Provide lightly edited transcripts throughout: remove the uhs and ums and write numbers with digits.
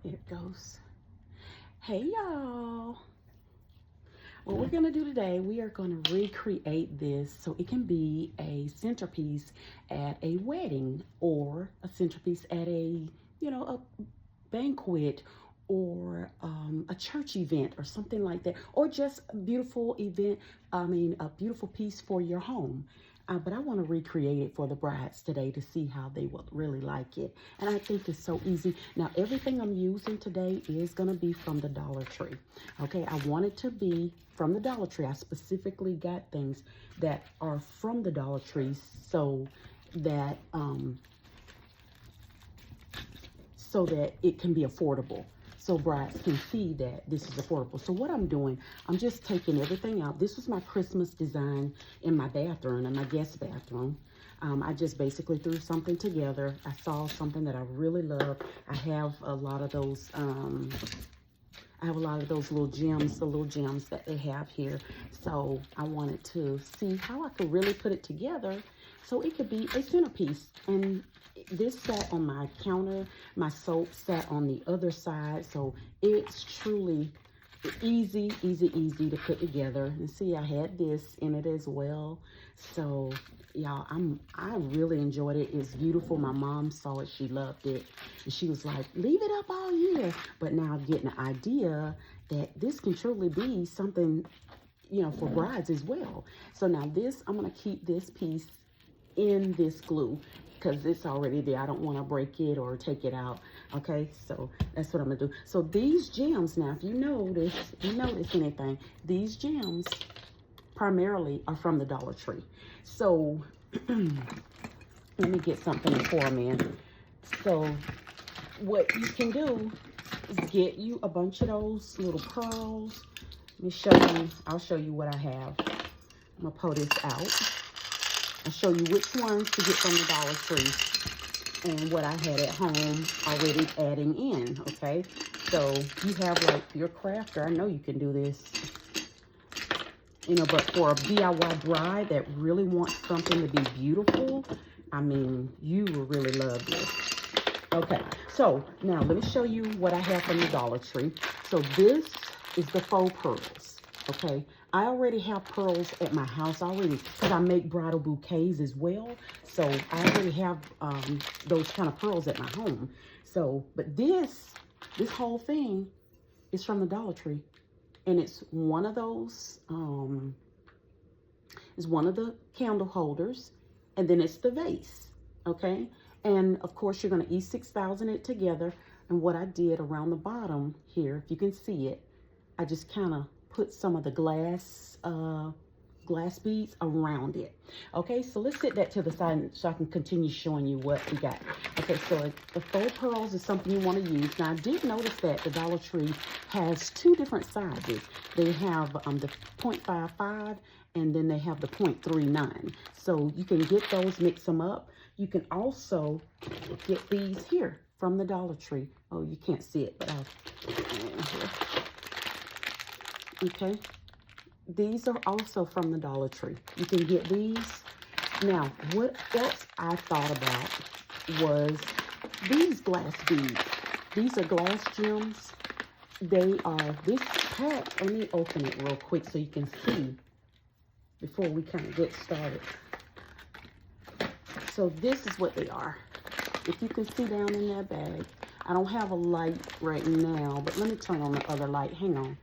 There it goes. Hey y'all. What we're gonna do today, we are gonna recreate this so it can be a centerpiece at a wedding or a centerpiece at a banquet or a church event or something like that, or just a beautiful event. A beautiful piece for your home. But I want to recreate it for the brides today to see how they will really like it. And I think it's so easy. Now, everything I'm using today is going to be from the Dollar Tree. Okay, I want it to be from the Dollar Tree. I specifically got things that are from the Dollar Tree that so that it can be affordable, so brides can see that this is affordable. So what I'm doing, I'm just taking everything out. This was my Christmas design in my bathroom, in my guest bathroom. I just basically threw something together. I saw something that I really love. I have a lot of those little gems, the little gems that they have here. So I wanted to see how I could really put it together so it could be a centerpiece. And this sat on my counter. My soap sat on the other side. So it's truly easy to put together. And see, I had this in it as well. So y'all, I really enjoyed it. It's beautiful. My mom saw it. She loved it. And she was like, leave it up all year. But now I'm getting the idea that this can truly be something, for brides as well. So now this, I'm going to keep this piece in this glue because it's already there. I don't want to break it or take it out. Okay, so that's what I'm gonna do. So these gems, now if you notice anything, these gems primarily are from the Dollar Tree. So let me get something to pour them in. So what you can do is get you a bunch of those little pearls. Let me show you, I'll show you what I have. I'm gonna pull this out. I'll show you which ones to get from the Dollar Tree and what I had at home already adding in, okay? So you have like your crafter. I know you can do this, but for a DIY bride that really wants something to be beautiful, I mean, you will really love this. Okay, so now let me show you what I have from the Dollar Tree. So this is the faux pearls, okay? I already have pearls at my house already because I make bridal bouquets as well. So I already have those kind of pearls at my home. So, but this whole thing is from the Dollar Tree. And it's one of those, is one of the candle holders. And then it's the vase, okay? And of course, you're going to E6000 it together. And what I did around the bottom here, if you can see it, I just kind of put some of the glass beads around it. Okay, so let's set that to the side so I can continue showing you what we got. Okay, so the faux pearls is something you want to use. Now I did notice that the Dollar Tree has two different sizes. They have the 0.55 and then they have the 0.39. So you can get those, mix them up. You can also get these here from the Dollar Tree. Oh, you can't see it, but okay, these are also from the Dollar Tree. You can get these. Now, what else I thought about was these glass beads. These are glass gems. They are this pack. Let me open it real quick so you can see before we kind of get started. So this is what they are. If you can see down in that bag. I don't have a light right now, but let me turn on the other light. Hang on.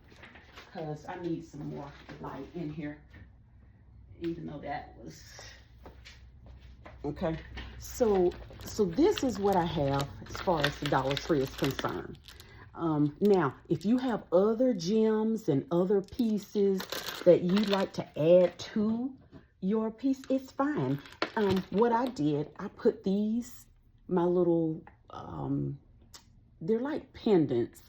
Because I need some more light in here, even though that was okay. So this is what I have as far as the Dollar Tree is concerned. Now, if you have other gems and other pieces that you'd like to add to your piece, it's fine. What I did, I put these, my little, they're like pendants.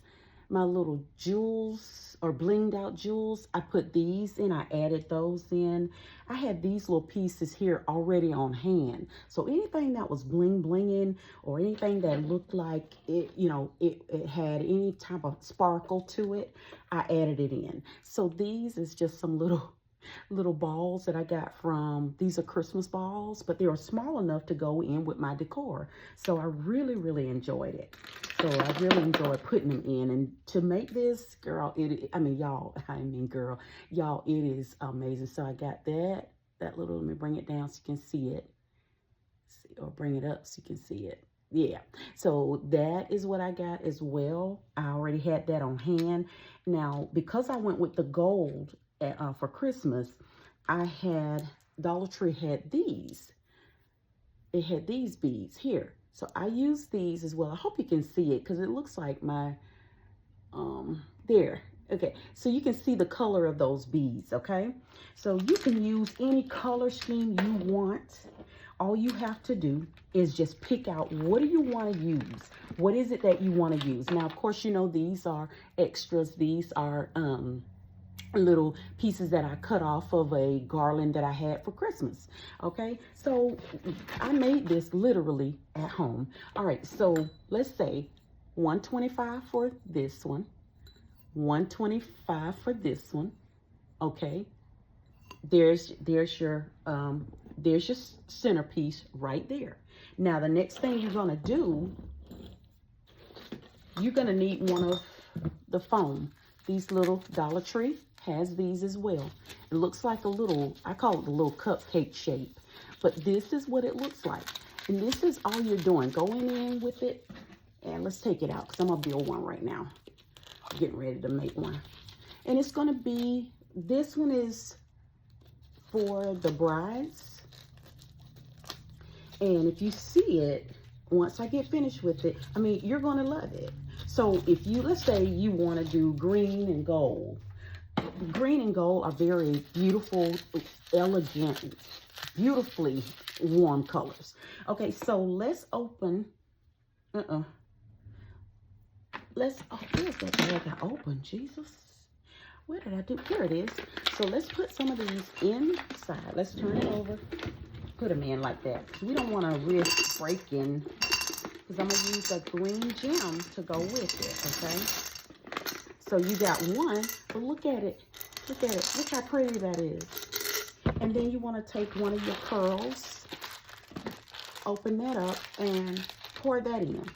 My little jewels or blinged out jewels, I put these in, I added those in. I had these little pieces here already on hand. So anything that was blinging or anything that looked like it, it had any type of sparkle to it, I added it in. So these is just some little balls that I got from, these are Christmas balls, but they are small enough to go in with my decor. So I really enjoyed it. So I really enjoy putting them in. And to make this, girl, y'all, it is amazing. So I got that little, let me bring it down so you can see it. See, or bring it up so you can see it. Yeah, so that is what I got as well. I already had that on hand. Now, because I went with the gold for Christmas, Dollar Tree had these. It had these beads here. So I used these as well. I hope you can see it because it looks like my, there. Okay, so you can see the color of those beads, okay? So you can use any color scheme you want. All you have to do is just pick out, what do you want to use? What is it that you want to use? Now, of course, you know, these are extras. These are little pieces that I cut off of a garland that I had for Christmas. Okay, so I made this literally at home. All right, so let's say $125 for this one, $125 for this one. Okay, there's your centerpiece right there. Now the next thing you're gonna do, you're gonna need one of the foam. These little Dollar Tree has these as well. It looks like a little, I call it a little cupcake shape, but this is what it looks like. And this is all you're doing, going in with it. And let's take it out because I'm gonna build one right now. I'm getting ready to make one. And it's gonna be, this one is for the brides. And if you see it, once I get finished with it, I mean, you're gonna love it. So if you, let's say you wanna do green and gold. Green and gold are very beautiful, elegant, beautifully warm colors. Okay, so let's open, where's that bag I opened, Jesus? Where did I do, here it is. So let's put some of these inside. Let's turn it over, put them in like that. We don't wanna risk breaking, because I'm gonna use a green gem to go with it, okay? So you got one, but look at it. Look at it. Look how pretty that is. And then you want to take one of your pearls, open that up, and pour that in.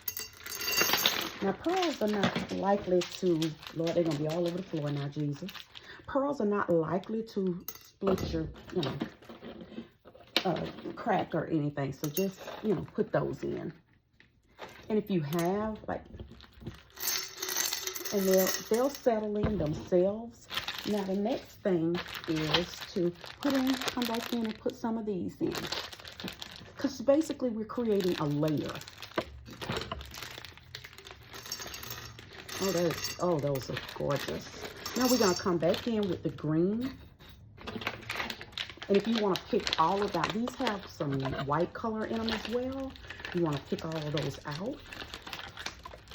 Now, pearls are not likely to, Lord, they're going to be all over the floor now, Jesus. Pearls are not likely to split your, crack or anything. So just, put those in. And if you have, like, and they'll settle in themselves. Now the next thing is to come back in and put some of these in. Because basically we're creating a layer. Oh, those are gorgeous. Now we're gonna come back in with the green. And if you wanna pick all of that, these have some white color in them as well. You wanna pick all of those out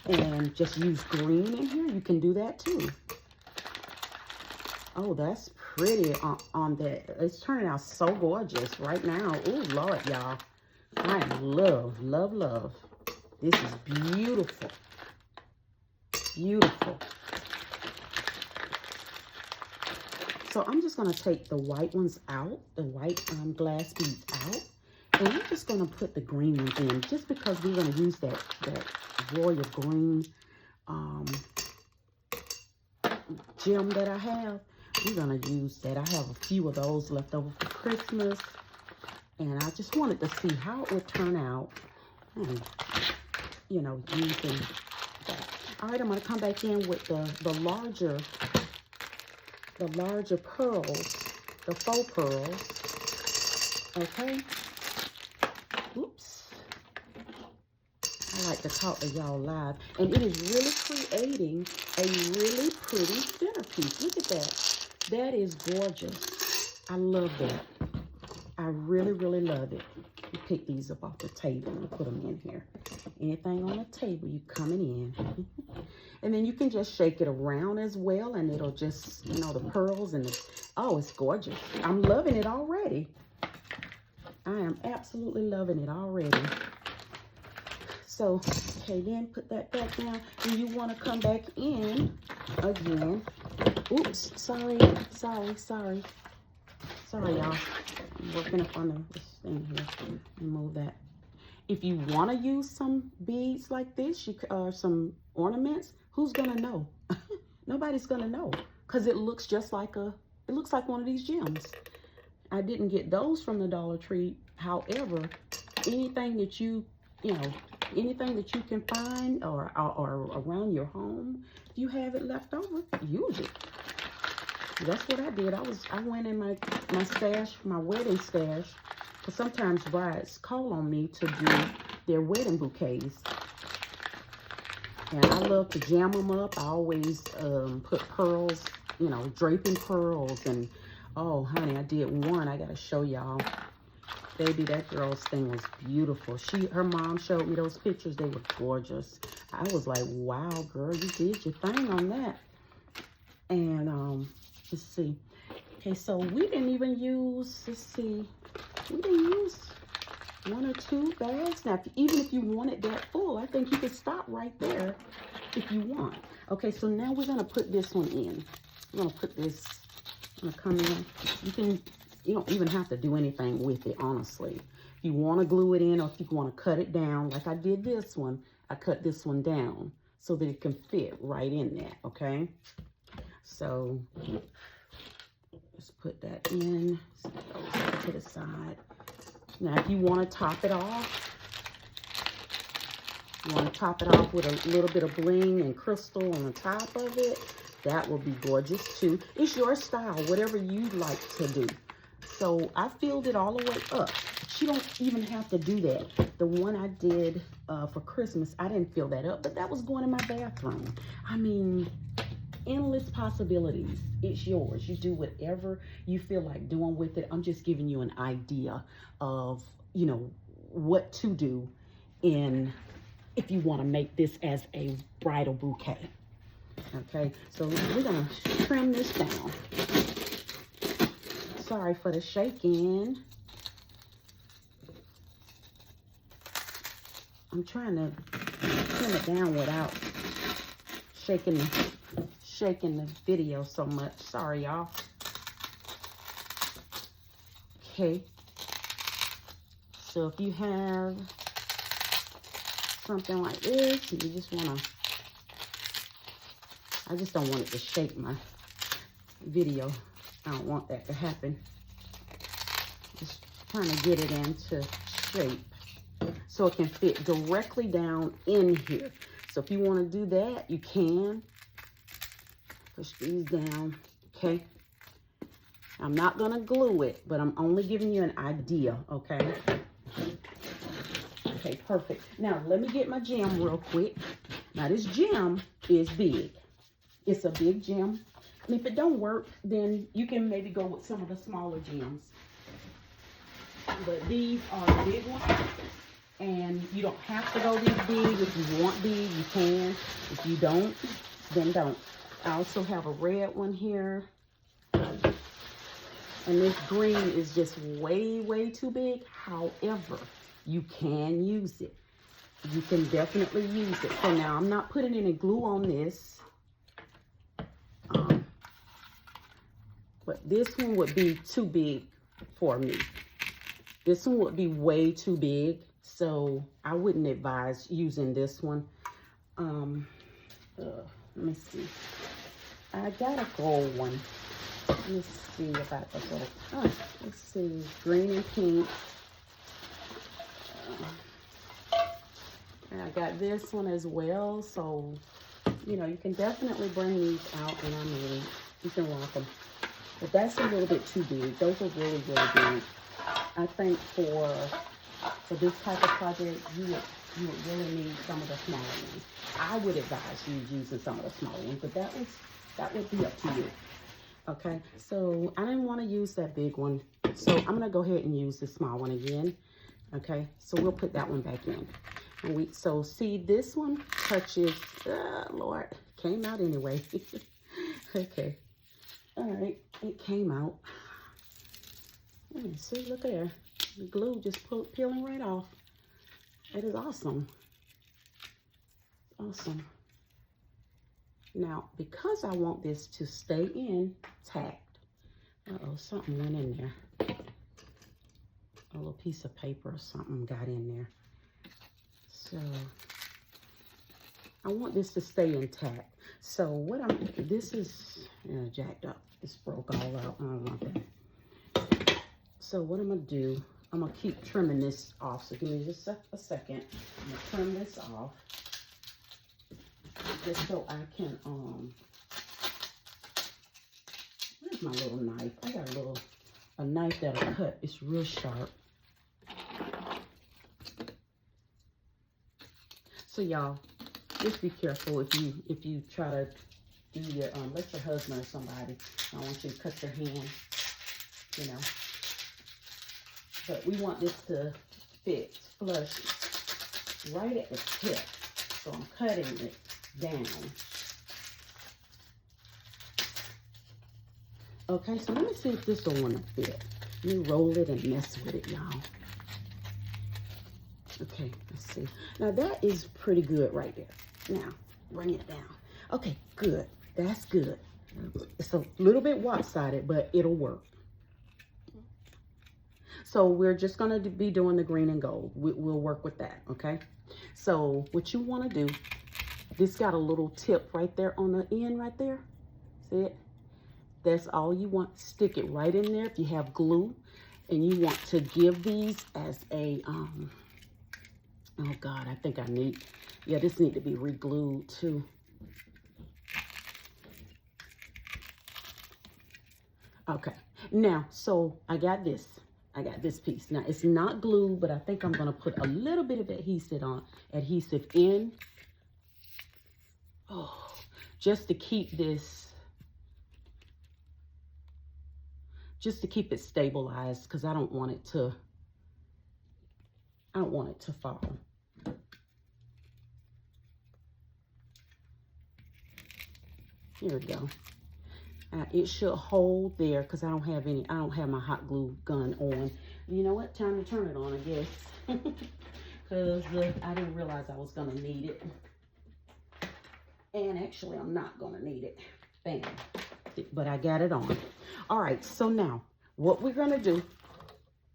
and just use green in here, you can do that too. Oh, that's pretty on that. It's turning out so gorgeous right now. Oh, Lord, y'all. I love, love, love. This is beautiful. Beautiful. So I'm just going to take the white ones out, the white glass beads out. And I'm just going to put the green ones in just because we're going to use that royal green gem that I have. We're going to use that. I have a few of those left over for Christmas. And I just wanted to see how it would turn out. And, using that. All right, I'm going to come back in with the larger pearls, the faux pearls. Okay. Oops. I like to talk to y'all live. And it is really creating a really pretty centerpiece. Look at that. That is gorgeous. I love that. I really, really love it. You pick these up off the table and put them in here. Anything on the table, you coming in. And then you can just shake it around as well, and it'll just, the pearls and oh, it's gorgeous. I'm loving it already. I am absolutely loving it already. So, okay, then put that back down. And you want to come back in again. Oops, sorry, y'all. I'm working up on this thing here. Remove that. If you want to use some beads like this, or some ornaments, who's gonna know? Nobody's gonna know, because it looks just like it looks like one of these gems. I didn't get those from the Dollar Tree. However, anything that anything that you can find or around your home, if you have it left over, use it. That's what I did. I went in my stash, my wedding stash, because sometimes brides call on me to do their wedding bouquets. And I love to jam them up. I always put pearls, draping pearls. And, oh, honey, I did one. I got to show y'all. Baby, that girl's thing was beautiful. Her mom showed me those pictures. They were gorgeous. I was like, wow, girl, you did your thing on that. And, let's see. Okay, so we didn't even use, we didn't use 1 or 2 bags. Now, even if you wanted that full, I think you could stop right there if you want. Okay, so now we're going to put this one in. I'm going to put this, I'm going to come in. You don't even have to do anything with it, honestly. If you want to glue it in, or if you want to cut it down, like I did this one, I cut this one down so that it can fit right in there, okay? So, let's put that in. Set those to the side. Now, if you want to top it off, with a little bit of bling and crystal on the top of it, that will be gorgeous too. It's your style, whatever you like to do. So I filled it all the way up. She don't even have to do that. The one I did for Christmas, I didn't fill that up, but that was going in my bathroom. I mean, endless possibilities. It's yours. You do whatever you feel like doing with it. I'm just giving you an idea of, what to do if you want to make this as a bridal bouquet. Okay, so we're going to trim this down. Sorry for the shaking. I'm trying to trim it down without shaking the video so much. Sorry, y'all. Okay. So if you have something like this, you just want to, I just don't want it to shake my video. I don't want that to happen. Just trying to get it into shape so it can fit directly down in here. So if you want to do that, you can. Push these down, okay? I'm not going to glue it, but I'm only giving you an idea, okay? Okay, perfect. Now, let me get my gem real quick. Now, this gem is big. It's a big gem. And if it don't work, then you can maybe go with some of the smaller gems. But these are the big ones. And you don't have to go these big. If you want big, you can. If you don't, then don't. I also have a red one here. And this green is just way, way too big. However, you can use it. You can definitely use it. So now I'm not putting any glue on this. But this one would be too big for me. This one would be way too big. So I wouldn't advise using this one. Let me see. I got a gold one. Let me see about the gold. Oh, let's see. Green and pink. And I got this one as well. So, you can definitely bring these out. And I mean, you can rock them. But that's a little bit too big. Those are really, really big. I think for this type of project, you would really need some of the smaller ones. I would advise you using some of the smaller ones, but that would be up to you. Okay, so I didn't want to use that big one, so I'm gonna go ahead and use the small one again. Okay, so we'll put that one back in. And so see, this one touches. Lord, came out anyway. Okay, all right, it came out. See, look there. The glue just peeling right off. It is awesome. Awesome. Now, because I want this to stay intact. Uh-oh, something went in there. A little piece of paper or something got in there. So I want this to stay intact. So what this is jacked up. It's broke all out. I don't want that. So what I'm gonna do, I'm gonna keep trimming this off. So give me just a second. I'm gonna trim this off. Just so I can, where's my little knife? I got a knife that'll cut. It's real sharp. So y'all, just be careful if you try to do your, let your husband or somebody, I don't want you to cut your hand, you know. But we want this to fit flush right at the tip. So I'm cutting it down. Okay, so let me see if this will want to fit. Let me roll it and mess with it, y'all. Okay, let's see. Now that is pretty good right there. Now, bring it down. Okay, good. That's good. It's a little bit lopsided, but it'll work. So we're just going to be doing the green and gold. We'll work with that, okay? So what you want to do, this got a little tip right there on the end right there. See it? That's all you want. Stick it right in there if you have glue. And you want to give these as a, oh God, I think I need, yeah, this need to be re-glued too. Okay, now, so I got this piece. Now, it's not glue, but I think I'm gonna put a little bit of adhesive in, just to keep this, just to keep it stabilized, because I don't want it to fall. Here we go. It should hold there because I don't have my hot glue gun on. You know what? Time to turn it on, I guess. Because I didn't realize I was going to need it. And actually, I'm not going to need it. Bam. But I got it on. All right, so now, what we're going to do,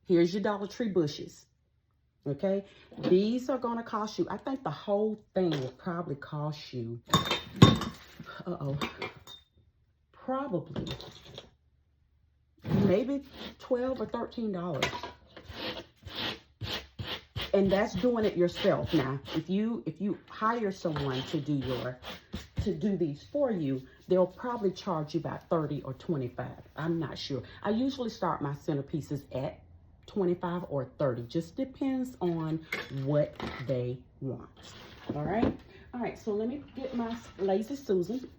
here's your Dollar Tree bushes. Okay? These are going to cost you, I think the whole thing will probably cost you, probably maybe $12 or $13. And that's doing it yourself. Now, if you hire someone to do these for you, they'll probably charge you about $30 or $25. I'm not sure. I usually start my centerpieces at $25 or $30. Just depends on what they want. All right, so let me get my Lazy Susan.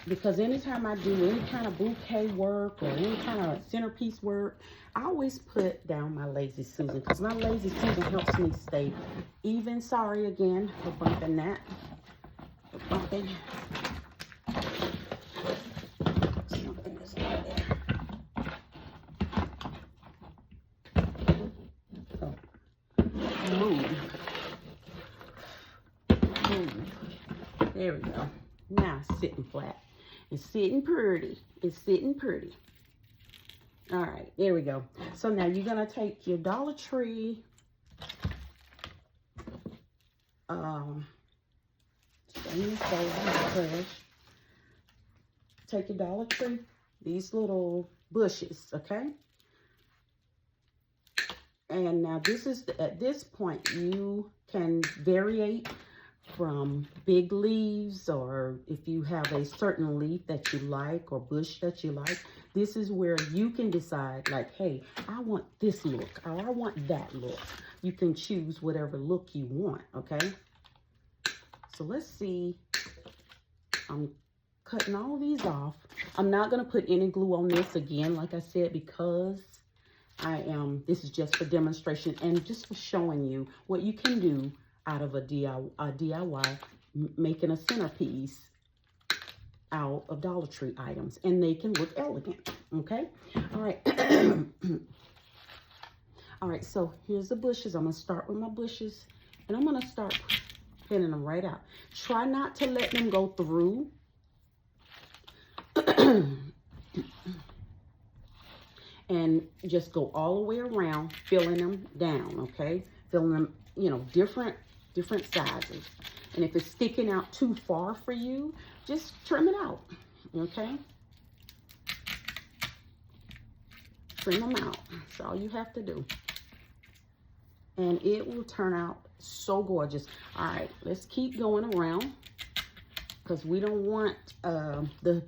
Because anytime I do any kind of bouquet work or any kind of centerpiece work, I always put down my Lazy Susan, because my Lazy Susan helps me stay even. Sorry again for bumping that. For bumping. Something is over there. So, move. There we go. Now it's sitting flat. It's sitting pretty. It's sitting pretty. All right, there we go. So now you're going to take your Dollar Tree, take your Dollar Tree, these little bushes, okay? And now this is, at this point, you can variate from big leaves, or if you have a certain leaf that you like or bush that you like, this is where you can decide, like, hey, I want this look or I want that look. You can choose whatever look you want, okay? So let's see. I'm cutting all these off. I'm not going to put any glue on this again, like I said, because this is just for demonstration and just for showing you what you can do out of a DIY, making a centerpiece out of Dollar Tree items, and they can look elegant, okay? All right. All right, so here's the bushes. I'm going to start with my bushes, and I'm going to start pinning them right out. Try not to let them go through. And just go all the way around, filling them down, okay? Filling them you know, different sizes. And if it's sticking out too far for you, just trim it out, okay? Trim them out. That's all you have to do. And it will turn out so gorgeous. All right, let's keep going around because we don't want the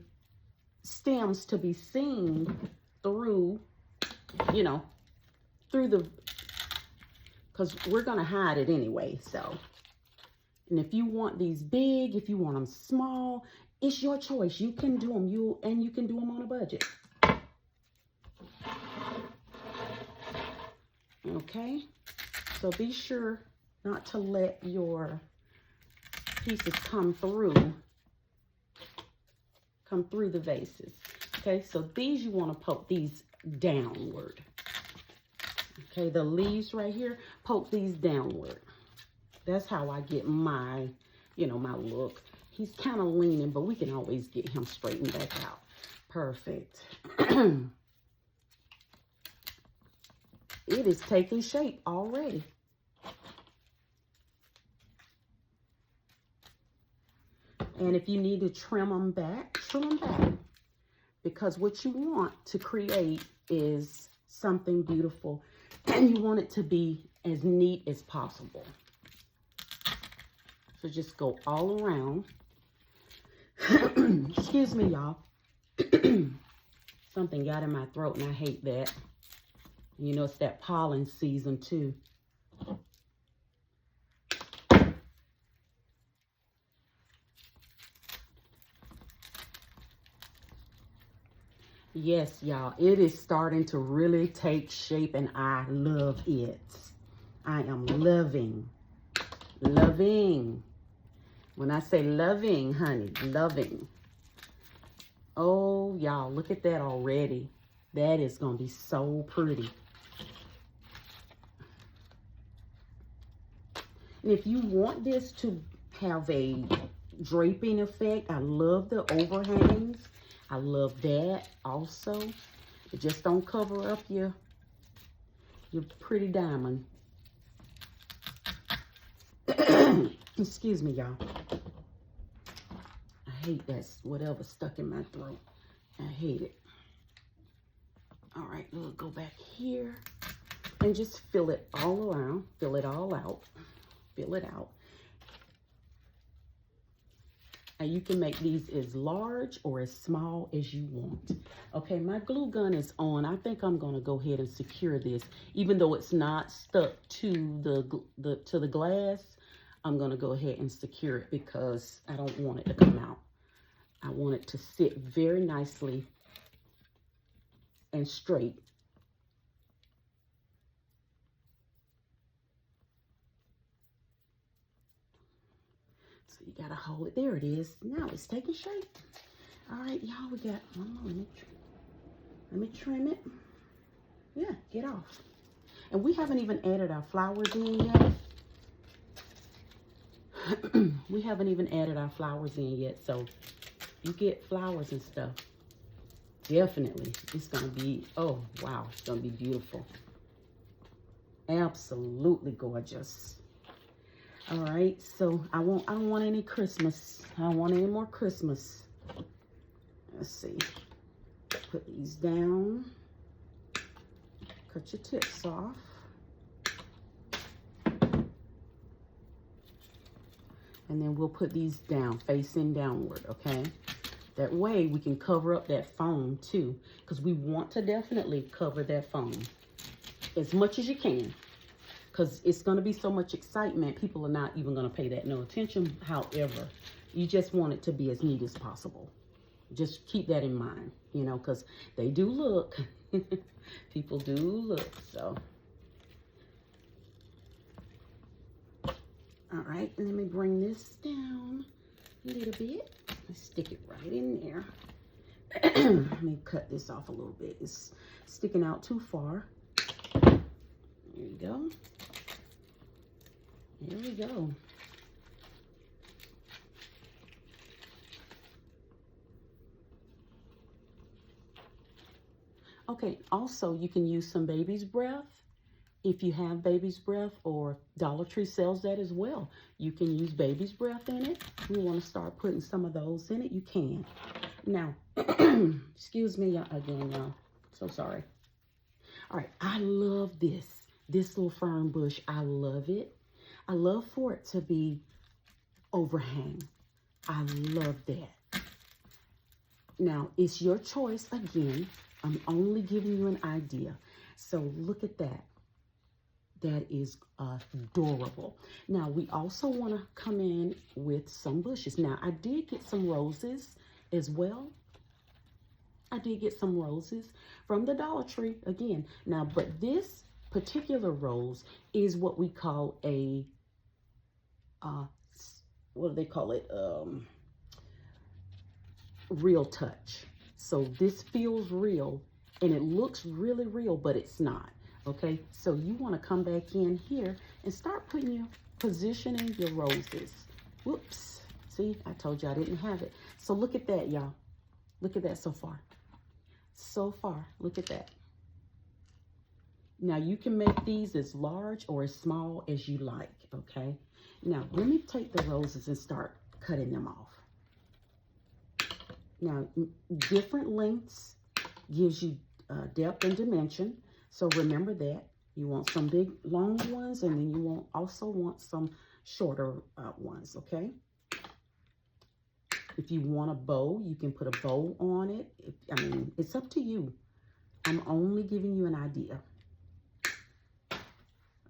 stems to be seen through, you know, through the, because we're going to hide it anyway, so. And if you want these big, if you want them small, it's your choice. You can do them, you can do them on a budget. Okay, so be sure not to let your pieces come through the vases. Okay, so these you want to poke these downward. Okay, the leaves right here, poke these downward. That's how I get my, you know, my look. He's kind of leaning, but we can always get him straightened back out. Perfect. It is taking shape already. And if you need to trim them back, trim them back. Because what you want to create is something beautiful. And you want it to be as neat as possible. So just go all around. Excuse me, y'all. Something got in my throat and I hate that. You know, it's that pollen season too. Yes, y'all, it is starting to really take shape and I love it. I am loving. When I say loving, honey, loving. Oh, y'all, look at that already. That is going to be so pretty. And if you want this to have a draping effect, I love the overhangs. I love that also. It just don't cover up your pretty diamond. Excuse me, y'all. I hate that whatever stuck in my throat. I hate it. All right, we'll go back here and just fill it all around. Fill it all out. Fill it out. And you can make these as large or as small as you want. Okay, my glue gun is on. I think I'm gonna go ahead and secure this. Even though it's not stuck to the glass, I'm gonna go ahead and secure it because I don't want it to come out. I want it to sit very nicely and straight. So you gotta hold it. There it is. Now it's taking shape. All right, y'all, we got one more. Let me trim it. Yeah, get off. And we haven't even added our flowers in yet. We haven't even added our flowers in yet. So you get flowers and stuff. Definitely, it's gonna be, oh wow, it's gonna be beautiful. Absolutely gorgeous. All right, so I don't want any Christmas. I don't want any more Christmas. Let's see. Put these down. Cut your tips off. And then we'll put these down, facing downward, okay? That way we can cover up that foam too, because we want to definitely cover that foam as much as you can, because it's going to be so much excitement. People are not even going to pay that no attention. However, you just want it to be as neat as possible. Just keep that in mind, you know, because they do look. People do look, so. All right, let me bring this down a little bit. Let's stick it right in there. Let me cut this off a little bit. It's sticking out too far. There you go. There we go. Okay, also you can use some baby's breath If you have baby's breath, or Dollar Tree sells that as well, you can use baby's breath in it. You want to start putting some of those in it, you can. Now, excuse me again, y'all. So sorry. All right, I love this little fern bush. I love it. I love for it to be overhang. I love that. Now, it's your choice again. I'm only giving you an idea. So look at that. That is adorable. Now, we also want to come in with some bushes. Now, I did get some roses as well. I did get some roses from the Dollar Tree again. Now, but this particular rose is what we call a, what do they call it? Real touch. So this feels real and it looks really real, but it's not. Okay, so you want to come back in here and start positioning your roses. Whoops. See, I told you I didn't have it. So look at that, y'all. Look at that so far. So far, look at that. Now, you can make these as large or as small as you like, okay? Now, let me take the roses and start cutting them off. Now, different lengths gives you depth and dimension. So remember that. You want some big, long ones, and then you also want some shorter ones, okay? If you want a bow, you can put a bow on it. I mean, it's up to you. I'm only giving you an idea.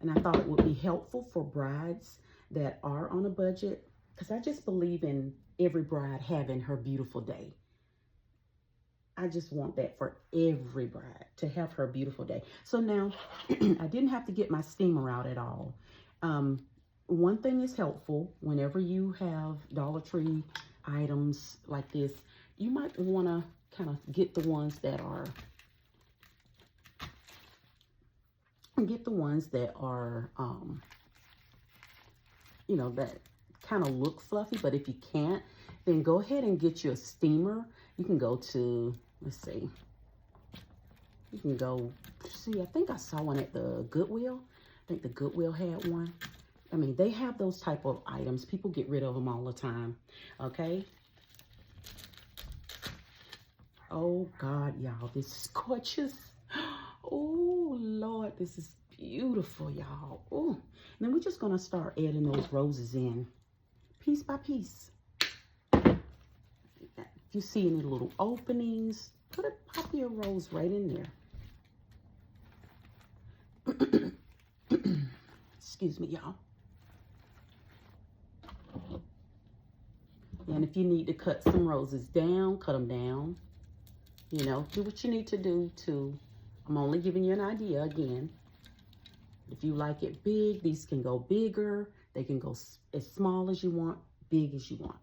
And I thought it would be helpful for brides that are on a budget, because I just believe in every bride having her beautiful day. I just want that for every bride, to have her beautiful day. So now, I didn't have to get my steamer out at all. One thing is helpful whenever you have Dollar Tree items like this, you might want to kind of get the ones that are, you know, that kind of look fluffy. But if you can't, then go ahead and get you a steamer. You can go to, let's see, you can go see, I think I saw one at the Goodwill. I think the Goodwill had one. I mean, they have those type of items. People get rid of them all the time, okay? Oh, God, y'all, this is gorgeous. Oh, Lord, this is beautiful, y'all. Oh, then we're just going to start adding those roses in piece by piece. If you see any little openings, pop your rose right in there. Excuse me, y'all. And if you need to cut some roses down, cut them down. You know, do what you need to do to, I'm only giving you an idea again. If you like it big, these can go bigger. They can go as small as you want, big as you want.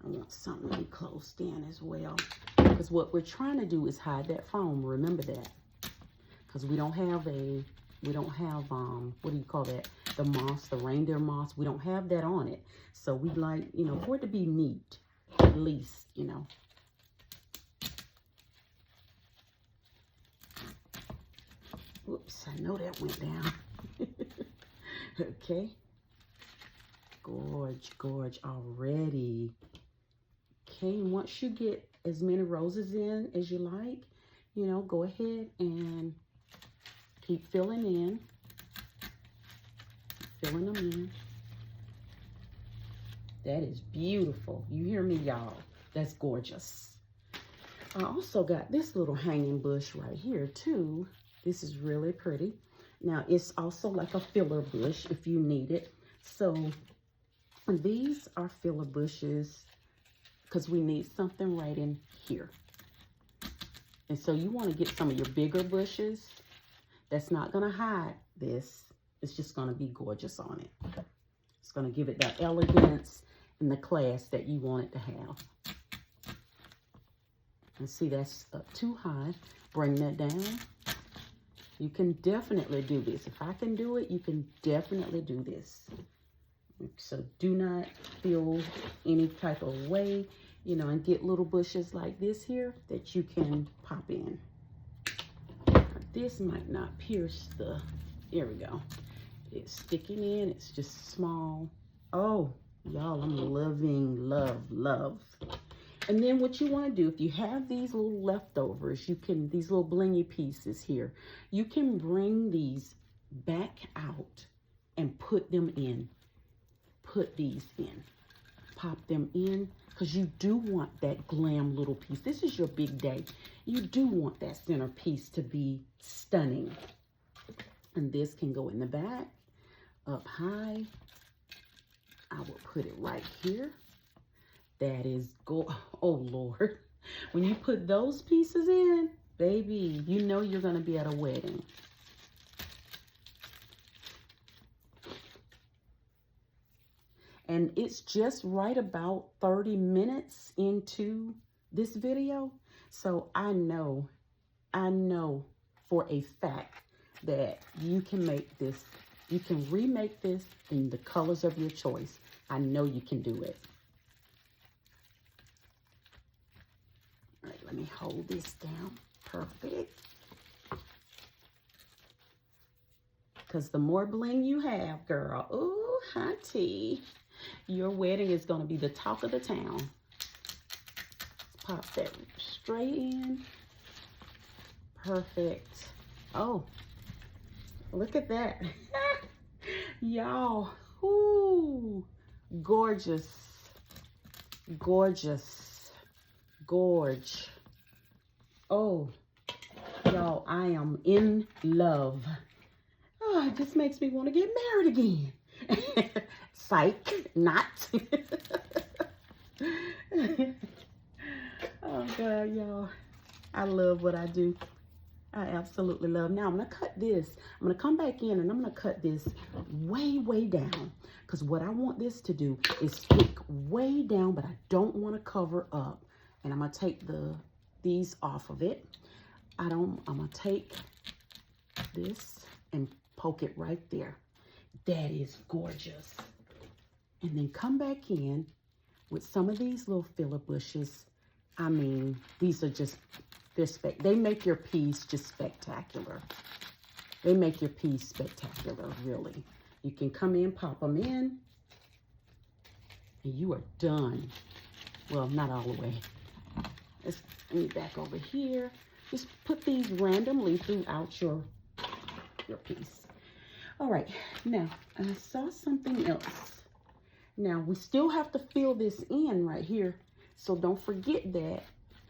I want something to be closed in as well. Because what we're trying to do is hide that foam. Remember that. Because we don't have, what do you call that? The moss, the reindeer moss. We don't have that on it. So we like, you know, for it to be neat, at least, you know. Whoops, I know that went down. Okay. Gorge already. Okay, and once you get as many roses in as you like, you know, go ahead and keep filling in. Filling them in. That is beautiful. You hear me, y'all? That's gorgeous. I also got this little hanging bush right here, too. This is really pretty. Now, it's also like a filler bush if you need it. So, these are filler bushes because we need something right in here. And so, you want to get some of your bigger bushes. That's not going to hide this. It's just going to be gorgeous on it. It's going to give it that elegance and the class that you want it to have. And see, that's up too high. Bring that down. You can definitely do this. If I can do it, you can definitely do this. So do not feel any type of way, you know, and get little bushes like this here that you can pop in. This might not pierce the, here we go. It's sticking in, it's just small. Oh, y'all, I'm loving, love. And then what you want to do, if you have these little leftovers, you can, these little blingy pieces here, you can bring these back out and put them in. Put these in. Pop them in, because you do want that glam little piece. This is your big day. You do want that centerpiece to be stunning. And this can go in the back, up high. I will put it right here. That is oh Lord. When you put those pieces in, baby, you know you're going to be at a wedding. And it's just right about 30 minutes into this video. So I know for a fact that you can make this, you can remake this in the colors of your choice. I know you can do it. All right, let me hold this down. Perfect. Because the more bling you have, girl, ooh, hunty, your wedding is going to be the talk of the town. Pop that straight in. Perfect. Oh, look at that. Y'all, ooh, gorgeous, gorgeous, gorge. Oh, y'all, I am in love. Oh, it just makes me want to get married again. Psych, not. Oh, God, y'all. I love what I do. I absolutely love. Now, I'm going to cut this. I'm going to come back in and I'm going to cut this way, way down. Because what I want this to do is stick way down, but I don't want to cover up. And I'm going to take these off of it. I'm going to take this and poke it right there. That is gorgeous. And then come back in with some of these little filler bushes. I mean, these are just, they make your piece just spectacular. They make your piece spectacular, really. You can come in, pop them in, and you are done. Well, not all the way. Let me back over here. Just put these randomly throughout your piece. All right, now, I saw something else. Now, we still have to fill this in right here, so don't forget that,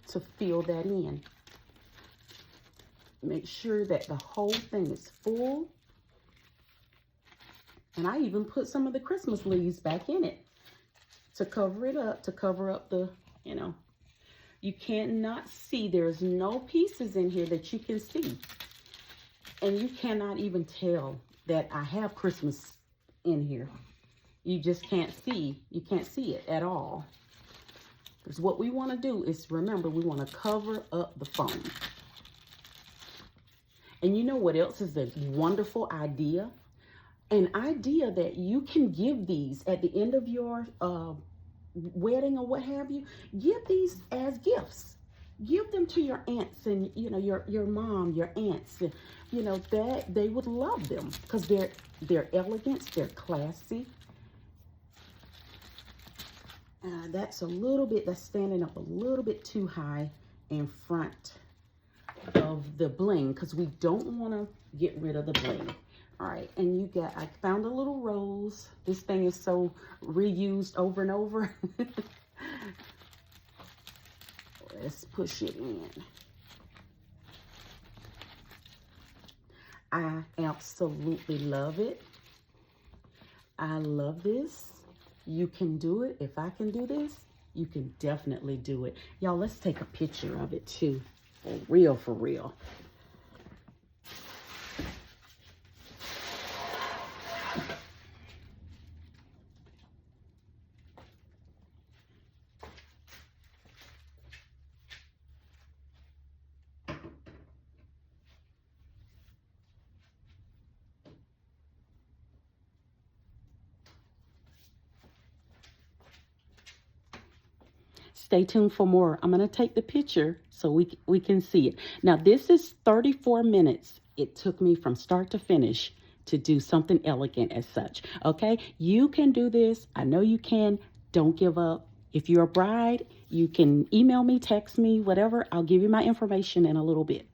to fill that in. Make sure that the whole thing is full. And I even put some of the Christmas leaves back in it to cover it up, to cover up the, you know. You cannot see, there's no pieces in here that you can see. And you cannot even tell that I have Christmas in here. You just can't see, you can't see it at all. Because what we want to do is, remember, we want to cover up the foam. And you know what else is a wonderful idea? An idea that you can give these at the end of your wedding or what have you. Give these as gifts. Give them to your aunts and, you know, your mom, your aunts. You know, that they would love them because they're elegant, they're classy. That's a little bit, that's standing up a little bit too high in front of the bling because we don't want to get rid of the bling. All right, and you got, I found a little rose. This thing is so reused over and over. Let's push it in. I absolutely love it. I love this. You can do it. If I can do this, you can definitely do it. Y'all, let's take a picture of it too. For real, for real. Stay tuned for more. I'm going to take the picture so we can see it. Now, this is 34 minutes. It took me from start to finish to do something elegant as such. Okay, you can do this. I know you can. Don't give up. If you're a bride, you can email me, text me, whatever. I'll give you my information in a little bit.